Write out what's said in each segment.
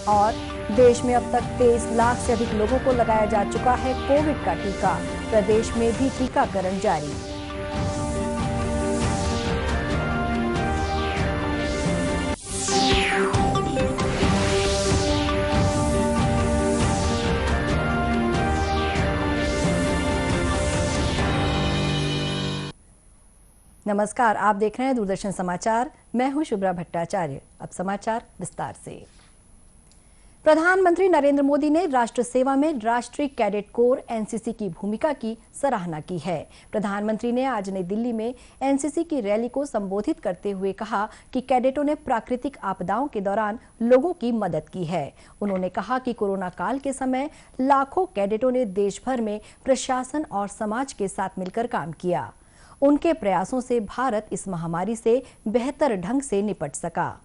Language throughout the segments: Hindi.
और देश में अब तक 23 लाख से अधिक लोगों को लगाया जा चुका है कोविड का टीका। प्रदेश में भी टीकाकरण जारी। नमस्कार, आप देख रहे हैं दूरदर्शन समाचार। मैं हूं शुभ्रा भट्टाचार्य। अब समाचार विस्तार से। प्रधानमंत्री नरेंद्र मोदी ने राष्ट्र सेवा में राष्ट्रीय कैडेट कोर एनसीसी की भूमिका की सराहना की है। प्रधानमंत्री ने आज नई दिल्ली में एनसीसी की रैली को संबोधित करते हुए कहा कि कैडेटों ने प्राकृतिक आपदाओं के दौरान लोगों की मदद की है। उन्होंने कहा कि कोरोना काल के समय लाखों कैडेटों ने देश भर में प्रशासन और समाज के साथ मिलकर काम किया। उनके प्रयासों से भारत इस महामारी से बेहतर ढंग से निपट सका।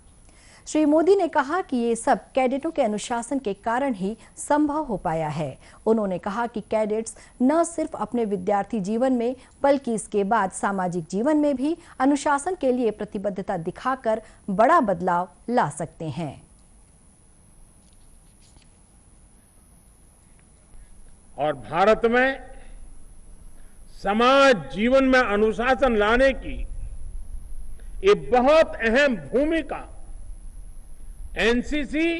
श्री मोदी ने कहा कि ये सब कैडेटों के अनुशासन के कारण ही संभव हो पाया है। उन्होंने कहा कि कैडेट्स न सिर्फ अपने विद्यार्थी जीवन में बल्कि इसके बाद सामाजिक जीवन में भी अनुशासन के लिए प्रतिबद्धता दिखाकर बड़ा बदलाव ला सकते हैं। और भारत में समाज जीवन में अनुशासन लाने की ये बहुत अहम भूमिका एनसीसी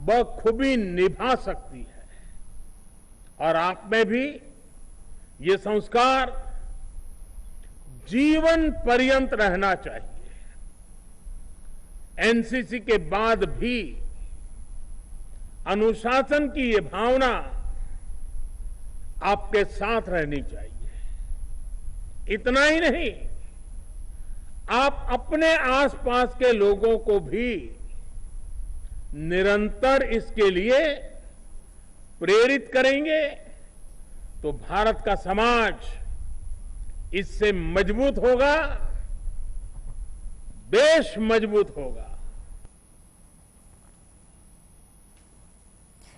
बखूबी निभा सकती है। और आप में भी ये संस्कार जीवन पर्यंत रहना चाहिए। एनसीसी के बाद भी अनुशासन की ये भावना आपके साथ रहनी चाहिए। इतना ही नहीं, आप अपने आसपास के लोगों को भी निरंतर इसके लिए प्रेरित करेंगे तो भारत का समाज इससे मजबूत होगा, देश मजबूत होगा।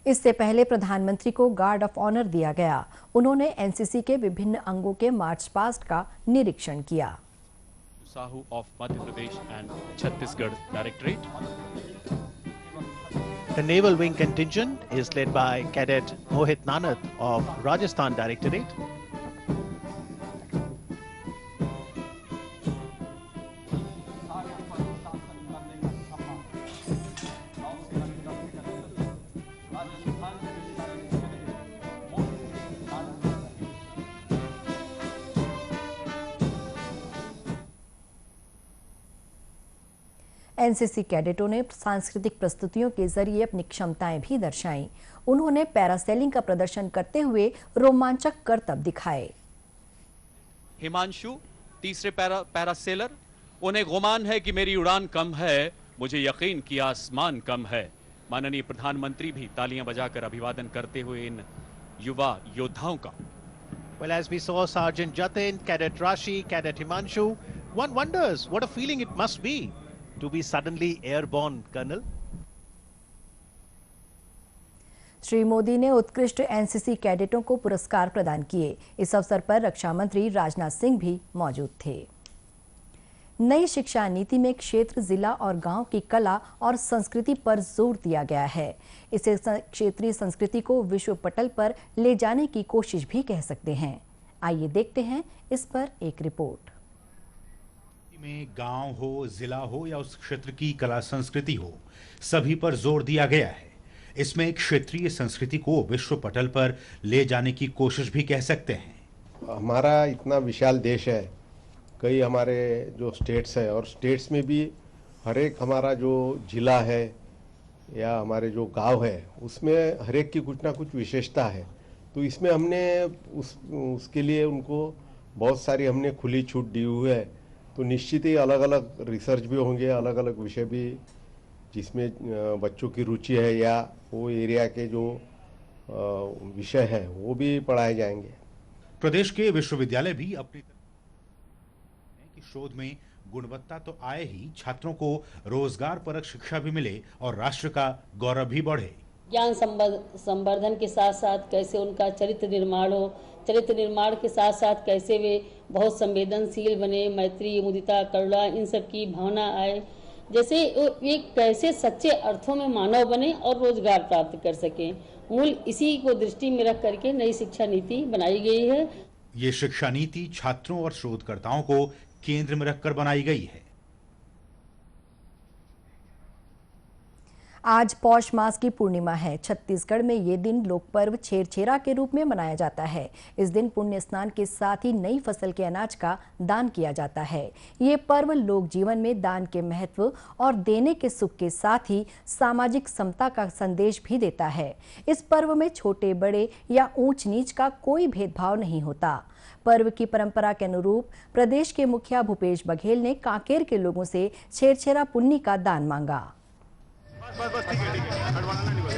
इससे पहले प्रधानमंत्री को गार्ड ऑफ ऑनर दिया गया। उन्होंने एनसीसी के विभिन्न अंगों के मार्च पास्ट का निरीक्षण किया। Sahu of Madhya Pradesh and Chhattisgarh directorate. The Naval Wing contingent is led by Cadet Mohit Nanath of Rajasthan Directorate. NCC कैडेटों ने सांस्कृतिक प्रस्तुतियों के जरिए अपनी क्षमताएं भी दर्शाईं। उन्होंने पैरासेलिंग का प्रदर्शन करते हुए रोमांचक करतब दिखाए। हिमांशु तीसरे पैरासेलर, उन्हें गुमान है कि मेरी उड़ान कम है, मुझे यकीन कि आसमान कम है। माननीय प्रधानमंत्री भी तालियां बजाकर अभिवादन करते हुए इन युवा योद्धाओं का। Well, as we saw Sergeant Jatin, Cadet Rashi, Cadet Himanshu, one wonders what a feeling it must be to be suddenly airborne, Colonel. Shri Modi ने उत्कृष्ट एनसीसी कैडेटों को पुरस्कार प्रदान किए। इस अवसर पर रक्षा मंत्री राजनाथ सिंह भी मौजूद थे। नई शिक्षा नीति में क्षेत्र, जिला और गांव की कला और संस्कृति पर जोर दिया गया है। इसे क्षेत्रीय संस्कृति को विश्व पटल पर ले जाने की कोशिश भी कह सकते हैं। आइए देखते हैं इस पर एक रिपोर्ट। में गांव हो, जिला हो या उस क्षेत्र की कला संस्कृति हो, सभी पर जोर दिया गया है। इसमें क्षेत्रीय संस्कृति को विश्व पटल पर ले जाने की कोशिश भी कह सकते हैं। हमारा इतना विशाल देश है, कई हमारे जो स्टेट्स है और स्टेट्स में भी हर एक हमारा जो जिला है या हमारे जो गांव है उसमें हर एक की कुछ ना कुछ विशेषता है। तो इसमें हमने उसके लिए उनको बहुत सारी हमने खुली छूट दी हुई है। तो निश्चित ही अलग अलग रिसर्च भी होंगे, अलग अलग विषय भी जिसमें बच्चों की रुचि है या वो एरिया के जो विषय है वो भी पढ़ाए जाएंगे। प्रदेश के विश्वविद्यालय भी अपनी कि शोध में गुणवत्ता तो आए ही, छात्रों को रोजगार परक शिक्षा भी मिले और राष्ट्र का गौरव भी बढ़े। ज्ञान संवर्धन के साथ साथ कैसे उनका चरित्र निर्माण हो, चरित्र निर्माण के साथ साथ कैसे वे बहुत संवेदनशील बने, मैत्री, मुदिता, करुणा, इन सब की भावना आए। जैसे ये कैसे सच्चे अर्थों में मानव बने और रोजगार प्राप्त कर सकें। मूल इसी को दृष्टि में रख करके नई शिक्षा नीति बनाई गई है। ये शिक्षा नीति छात्रों और शोधकर्ताओं को केंद्र में रखकर बनाई गई है। आज पौष मास की पूर्णिमा है। छत्तीसगढ़ में ये दिन लोक पर्व छेरछेरा के रूप में मनाया जाता है। इस दिन पुण्य स्नान के साथ ही नई फसल के अनाज का दान किया जाता है। ये पर्व लोक जीवन में दान के महत्व और देने के सुख के साथ ही सामाजिक समता का संदेश भी देता है। इस पर्व में छोटे बड़े या ऊंच नीच का कोई भेदभाव नहीं होता। पर्व की परंपरा के अनुरूप प्रदेश के मुखिया भूपेश बघेल ने कांकेर के लोगों से छेरछेरा पुन्नी का दान मांगा। बस ठीक है हटवाना नहीं बस।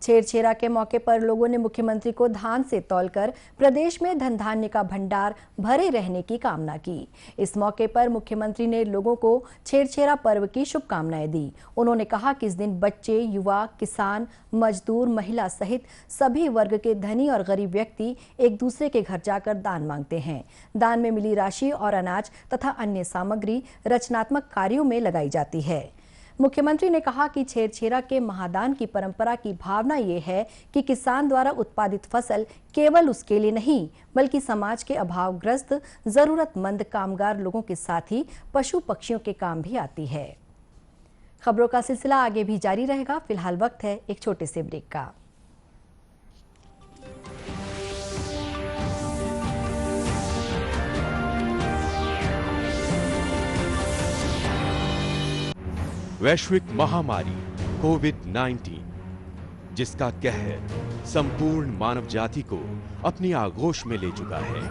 छेरछेरा के मौके पर लोगों ने मुख्यमंत्री को धान से तौलकर प्रदेश में धन धान्य का भंडार भरे रहने की कामना की। इस मौके पर मुख्यमंत्री ने लोगों को छेरछेरा पर्व की शुभकामनाएं दी। उन्होंने कहा कि इस दिन बच्चे, युवा, किसान, मजदूर, महिला सहित सभी वर्ग के धनी और गरीब व्यक्ति एक दूसरे के घर जाकर दान मांगते हैं। दान में मिली राशि और अनाज तथा अन्य सामग्री रचनात्मक कार्यों में लगाई जाती है। मुख्यमंत्री ने कहा कि छेरछेरा के महादान की परंपरा की भावना ये है कि किसान द्वारा उत्पादित फसल केवल उसके लिए नहीं बल्कि समाज के अभावग्रस्त जरूरतमंद कामगार लोगों के साथ ही पशु पक्षियों के काम भी आती है। खबरों का सिलसिला आगे भी जारी रहेगा। फिलहाल वक्त है एक छोटे से ब्रेक का। वैश्विक महामारी कोविड-19 जिसका कहर संपूर्ण मानव जाति को अपनी आगोश में ले चुका है।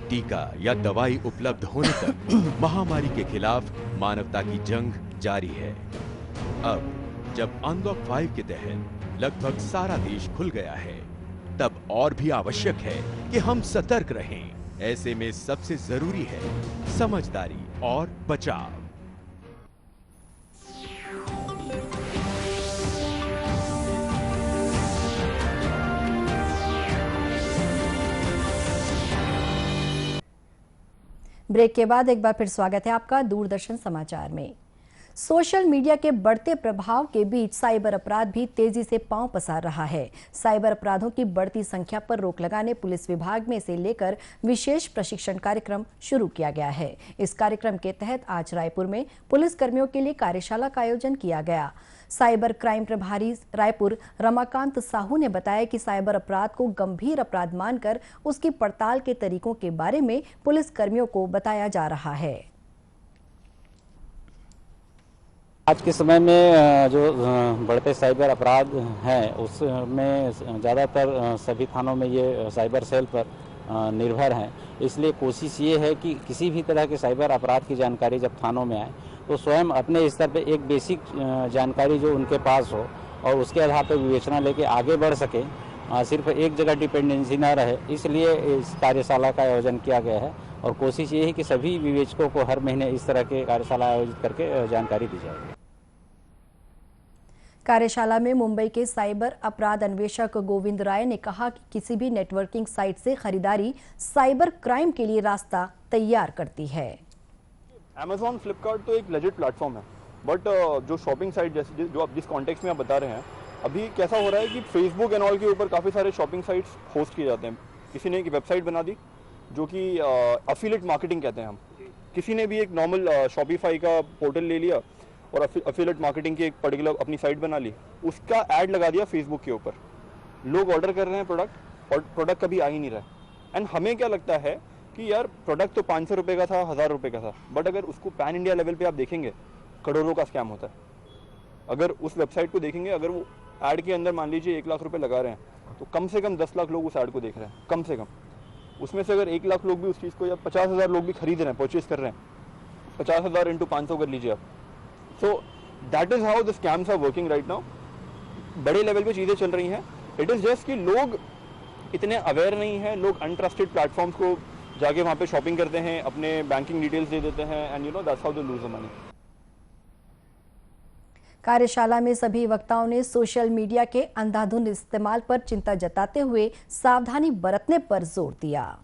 टीका या दवाई उपलब्ध होने तक महामारी के खिलाफ मानवता की जंग जारी है। अब जब अनलॉक 5 के तहत लगभग सारा देश खुल गया है, तब और भी आवश्यक है कि हम सतर्क रहें। ऐसे में सबसे जरूरी है समझदारी और बचाव। ब्रेक के बाद एक बार फिर स्वागत है आपका दूरदर्शन समाचार में। सोशल मीडिया के बढ़ते प्रभाव के बीच साइबर अपराध भी तेजी से पांव पसार रहा है। साइबर अपराधों की बढ़ती संख्या पर रोक लगाने पुलिस विभाग में से लेकर विशेष प्रशिक्षण कार्यक्रम शुरू किया गया है। इस कार्यक्रम के तहत आज रायपुर में पुलिस कर्मियों के लिए कार्यशाला का आयोजन किया गया। साइबर क्राइम प्रभारी रायपुर रमाकांत साहू ने बताया कि साइबर अपराध को गंभीर अपराध मानकर उसकी पड़ताल के तरीकों के बारे में पुलिस कर्मियों को बताया जा रहा है। आज के समय में जो बढ़ते साइबर अपराध हैं उसमें ज़्यादातर सभी थानों में ये साइबर सेल पर निर्भर हैं। इसलिए कोशिश ये है कि किसी भी तरह के साइबर अपराध की जानकारी जब थानों में आए तो स्वयं अपने स्तर पे एक बेसिक जानकारी जो उनके पास हो और उसके आधार पर विवेचना लेके आगे बढ़ सके, सिर्फ एक जगह डिपेंडेंसी ना रहे। इसलिए इस कार्यशाला का आयोजन किया गया है और कोशिश ये है कि सभी विवेचकों को हर महीने इस तरह के कार्यशाला आयोजित करके जानकारी दी जाएगी। कार्यशाला में मुंबई के साइबर अपराध अन्वेषक गोविंद राय ने कहा कि किसी भी नेटवर्किंग साइट से खरीदारी साइबर क्राइम के लिए रास्ता तैयार करती है। Amazon, फ्लिपकार्ट तो एक लेजिट प्लेटफॉर्म है, बट जो शॉपिंग साइट जैसे जो आप जिस कॉन्टेक्स्ट में आप बता रहे हैं, अभी कैसा हो रहा है कि फेसबुक एंड ऑल के ऊपर काफ़ी सारे शॉपिंग साइट्स होस्ट किए जाते हैं। किसी ने एक वेबसाइट बना दी जो कि अफिलिएट मार्केटिंग कहते हैं हम। किसी ने भी एक नॉर्मल शॉपिफाई का पोर्टल ले लिया और अफिलिएट मार्केटिंग की एक पर्टिकुलर अपनी साइट बना ली, उसका ऐड लगा दिया फेसबुक के ऊपर। लोग ऑर्डर कर रहे हैं प्रोडक्ट और प्रोडक्ट कभी आ ही नहीं रहा है। एंड हमें क्या लगता है कि यार प्रोडक्ट तो 500 रुपये का था, 1000 रुपये का था, बट अगर उसको पैन इंडिया लेवल पे आप देखेंगे करोड़ों का स्कैम होता है। अगर उस वेबसाइट को देखेंगे, अगर वो ऐड के अंदर मान लीजिए 1 लाख रुपए लगा रहे हैं तो कम से कम 10 लाख लोग उस ऐड को देख रहे हैं, कम से कम। उसमें से अगर 1 लाख लोग भी उस चीज़ को या 50,000 लोग भी खरीद रहे हैं, परचेज कर रहे हैं, 50,000 इंटू 500 कर लीजिए आप। So that is how the scams are working right now. बड़े लेवल पे चीज़ें चल रही हैं। इट इज़ जस्ट कि लोग इतने अवेयर नहीं हैं, लोग अनट्रस्टेड प्लेटफॉर्म्स को जाके वहाँ पे शॉपिंग करते हैं, अपने बैंकिंग डिटेल्स दे देते हैं and that's how they lose the money. कार्यशाला में सभी वक्ताओं ने सोशल मीडिया के अंधाधुंध इस्तेमाल पर चिंता जताते हुए सावधानी बरतने पर जोर दिया।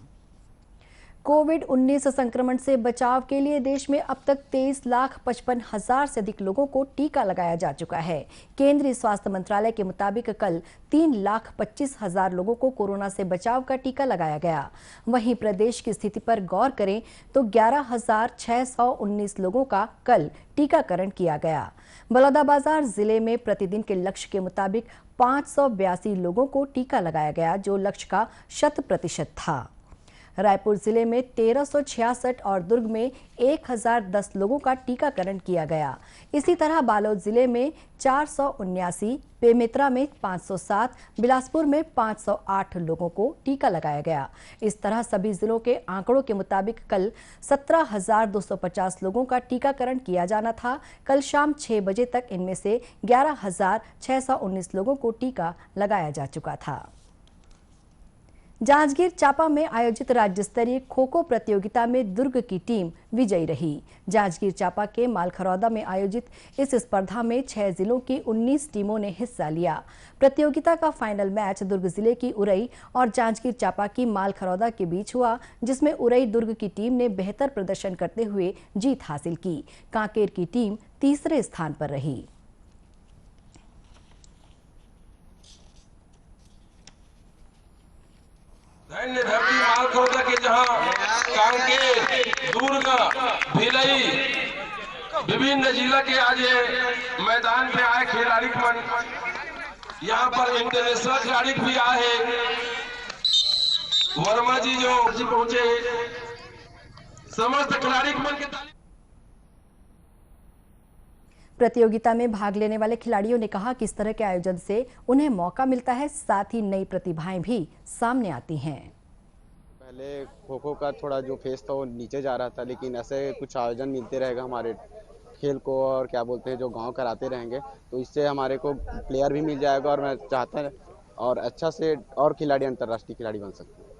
कोविड-19 संक्रमण से बचाव के लिए देश में अब तक 23,55,000 से अधिक लोगों को टीका लगाया जा चुका है। केंद्रीय स्वास्थ्य मंत्रालय के मुताबिक कल 3,25,000 लोगों को कोरोना से बचाव का टीका लगाया गया। वहीं प्रदेश की स्थिति पर गौर करें तो 11,619 लोगों का कल टीकाकरण किया गया। बलौदाबाजार जिले में प्रतिदिन के लक्ष्य के मुताबिक 582 लोगों को टीका लगाया गया, जो लक्ष्य का 100% था। रायपुर जिले में 1366 और दुर्ग में 1010 लोगों का टीकाकरण किया गया। इसी तरह बालोद जिले में 479, बेमेतरा में 507, बिलासपुर में 508 लोगों को टीका लगाया गया। इस तरह सभी जिलों के आंकड़ों के मुताबिक कल 17,250 लोगों का टीकाकरण किया जाना था। कल शाम 6 बजे तक इनमें से 11,619 लोगों को टीका लगाया जा चुका था। जांजगीर चांपा में आयोजित राज्य स्तरीय खो-खो प्रतियोगिता में दुर्ग की टीम विजयी रही। जांजगीर चांपा के मालखरौदा में आयोजित इस स्पर्धा में 6 जिलों की 19 टीमों ने हिस्सा लिया। प्रतियोगिता का फाइनल मैच दुर्ग जिले की उरई और जांजगीर चांपा की मालखरौदा के बीच हुआ, जिसमें उरई दुर्ग की टीम ने बेहतर प्रदर्शन करते हुए जीत हासिल की। कांकेर की टीम तीसरे स्थान पर रही। धन्य धरती मालखरौदा के जहां कांकेर, दुर्ग, भिलई विभिन्न जिला के आज मैदान पे आए खिलाड़ी मन, यहाँ पर इंटरनेशनल खिलाड़ी भी आए हैं। वर्मा जी जो पहुंचे, समस्त खिलाड़ी मन के प्रतियोगिता में भाग लेने वाले खिलाड़ियों ने कहा कि इस तरह के आयोजन से उन्हें मौका मिलता है, साथ ही नई प्रतिभाएं भी सामने आती हैं। पहले खो खो का थोड़ा जो फेस था वो नीचे जा रहा था, लेकिन ऐसे कुछ आयोजन मिलते रहेगा हमारे खेल को, और क्या बोलते हैं जो गांव कराते रहेंगे, तो इससे हमारे को प्लेयर भी मिल जाएगा और मैं चाहता हूँ और अच्छा से और खिलाड़ी अंतर्राष्ट्रीय खिलाड़ी बन सकते हैं।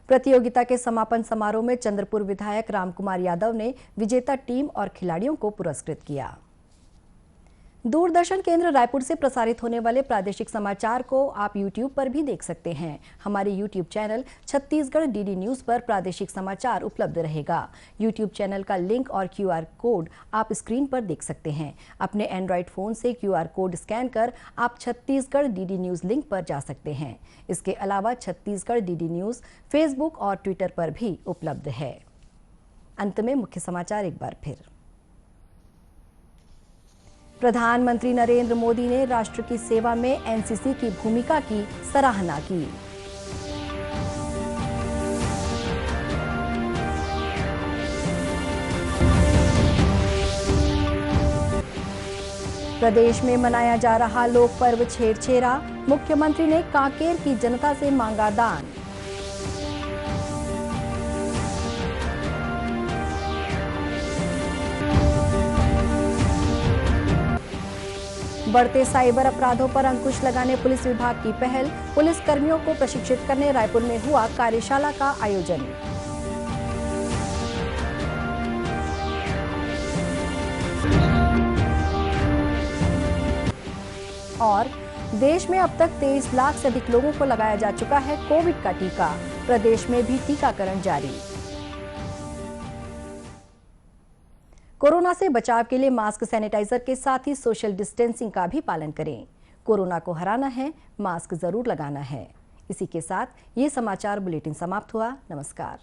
प्रतियोगिता के समापन समारोह में चंद्रपुर विधायक रामकुमार यादव ने विजेता टीम और खिलाड़ियों को पुरस्कृत किया। दूरदर्शन केंद्र रायपुर से प्रसारित होने वाले प्रादेशिक समाचार को आप YouTube पर भी देख सकते हैं। हमारे YouTube channel Chhattisgarh DD news पर प्रादेशिक समाचार उपलब्ध रहेगा। YouTube चैनल का लिंक और QR कोड आप स्क्रीन पर देख सकते हैं। अपने एंड्रॉयड फोन से QR कोड स्कैन कर आप छत्तीसगढ़ DD न्यूज लिंक पर जा सकते हैं। इसके अलावा छत्तीसगढ़ DD न्यूज फेसबुक और ट्विटर पर भी उपलब्ध है। अंत में मुख्य समाचार एक बार फिर। प्रधानमंत्री नरेंद्र मोदी ने राष्ट्र की सेवा में एनसीसी की भूमिका की सराहना की। प्रदेश में मनाया जा रहा लोक पर्व छेरछेरा, मुख्यमंत्री ने कांकेर की जनता से मांगा दान। बढ़ते साइबर अपराधों पर अंकुश लगाने पुलिस विभाग की पहल, पुलिस कर्मियों को प्रशिक्षित करने रायपुर में हुआ कार्यशाला का आयोजन। और देश में अब तक 23 लाख से अधिक लोगों को लगाया जा चुका है कोविड का टीका, प्रदेश में भी टीकाकरण जारी। कोरोना से बचाव के लिए मास्क, सैनिटाइजर के साथ ही सोशल डिस्टेंसिंग का भी पालन करें। कोरोना को हराना है, मास्क जरूर लगाना है। इसी के साथ ये समाचार बुलेटिन समाप्त हुआ। नमस्कार।